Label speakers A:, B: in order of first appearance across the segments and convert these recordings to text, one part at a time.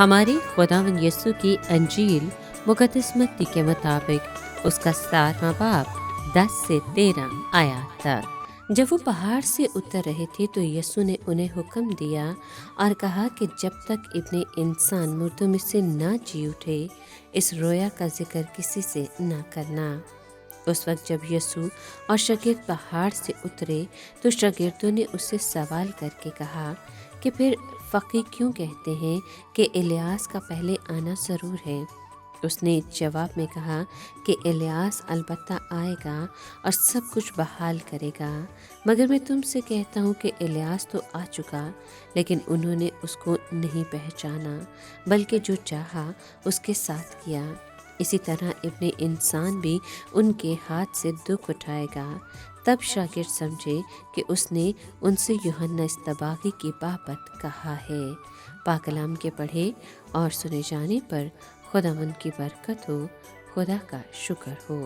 A: हमारे खुदावंद यीशु की अंजील मुक़द्दस मत्ती के मुताबिक उसका 17वां बाब 10 से 13 आयत तक। जब वो पहाड़ से उतर रहे थे तो यीशु ने उन्हें हुक्म दिया और कहा कि जब तक इब्ने इंसान मुर्दों में से न जी उठे, इस रोया का जिक्र किसी से न करना। उस वक्त जब यीशु और शागिर्द पहाड़ से उतरे तो शागिर्दों ने उससे सवाल करके कहा कि फिर फ़क़ीह क्यों कहते हैं कि इलियास का पहले आना ज़रूर है। उसने जवाब में कहा कि इलियास अलबत्ता आएगा और सब कुछ बहाल करेगा, मगर मैं तुमसे कहता हूँ कि इलियास तो आ चुका, लेकिन उन्होंने उसको नहीं पहचाना, बल्कि जो चाहा उसके साथ किया। इसी तरह इब्ने इंसान भी उनके हाथ से दुख उठाएगा। तब शागिर्द समझे कि उसने उनसे यूहन्ना इस्तबागी की बाबत कहा है। पाक कलाम के पढ़े और सुने जाने पर खुदावंद की बरकत हो, खुदा का शुक्र हो।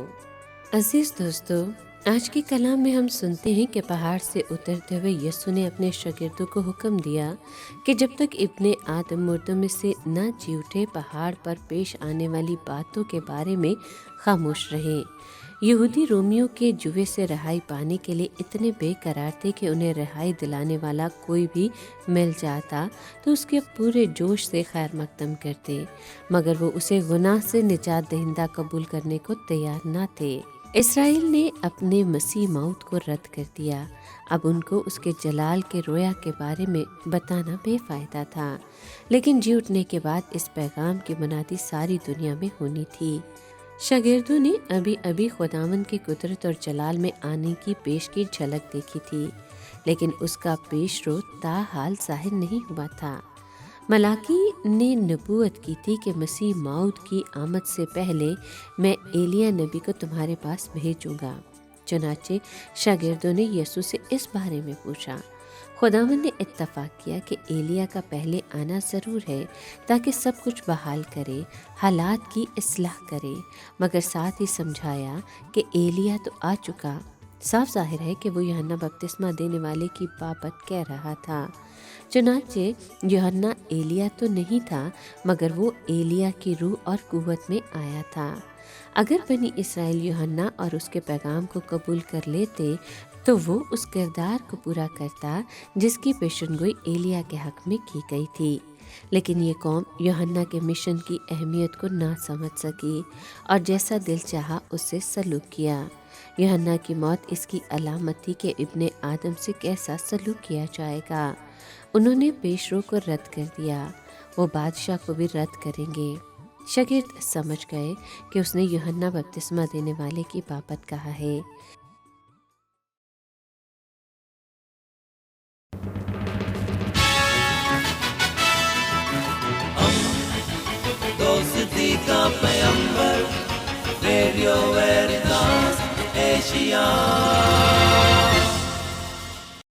A: अजीज दोस्तों, आज के कलाम में हम सुनते हैं कि पहाड़ से उतरते हुए यीशु ने अपने शागिर्दों को हुक्म दिया कि जब तक इब्ने आदम मुर्दों में से न जी उठे, पहाड़ पर पेश आने वाली बातों के बारे में खामोश रहें। यहूदी रोमियों के जुए से रहाई पाने के लिए इतने बेकरार थे कि उन्हें रहाई दिलाने वाला कोई भी मिल जाता तो उसके पूरे जोश से खैर मकदम करते, मगर वो उसे गुनाह से निजात दहिंदा कबूल करने को तैयार न थे। इसराइल ने अपने मसीह मौत को रद्द कर दिया। अब उनको उसके जलाल के रोया के बारे में बताना बेफायदा था, लेकिन जी उठने के बाद इस पैगाम की मुनादी सारी दुनिया में होनी थी। शागिर्दों ने अभी अभी खुदावंद की कुदरत और जलाल में आने की पेश की झलक देखी थी, लेकिन उसका पेशरो ताहाल जाहिर नहीं हुआ था। मलाकी ने नबूवत की थी कि मसीह मौत की आमद से पहले मैं एलिया नबी को तुम्हारे पास भेजूंगा। चुनाचे शागिर्दों ने यीशु से इस बारे में पूछा। खुदावंद ने इत्तफाक किया कि एलिया का पहले आना ज़रूर है ताकि सब कुछ बहाल करे, हालात की इस्लाह करे, मगर साथ ही समझाया कि एलिया तो आ चुका। साफ जाहिर है कि वो यूहन्ना बपतिस्मा देने वाले की बाबत कह रहा था। चुनाचे यूहन्ना एलिया तो नहीं था, मगर वो एलिया की रूह और कुव्वत में आया था। अगर बनी इसराइल यूहन्ना और उसके पैगाम को कबूल कर लेते तो वो उस किरदार को पूरा करता जिसकी पेशनगोई एलिया के हक में की गई थी। लेकिन ये कौम यूहन्ना के मिशन की अहमियत को ना समझ सकी और जैसा दिल चाहा उससे सलूक किया। यूहन्ना की मौत इसकी अलामत थी कि इब्ने आदम से कैसा सलूक किया जाएगा। उन्होंने पेशरो को रद्द कर दिया, वो बादशाह को भी रद्द करेंगे। शागिर्द समझ गए कि उसने यूहन्ना बपतिस्मा देने वाले की बाबत कहा है।
B: दोस्ती का पैगंबर, रेडियो वेरितास एशिया।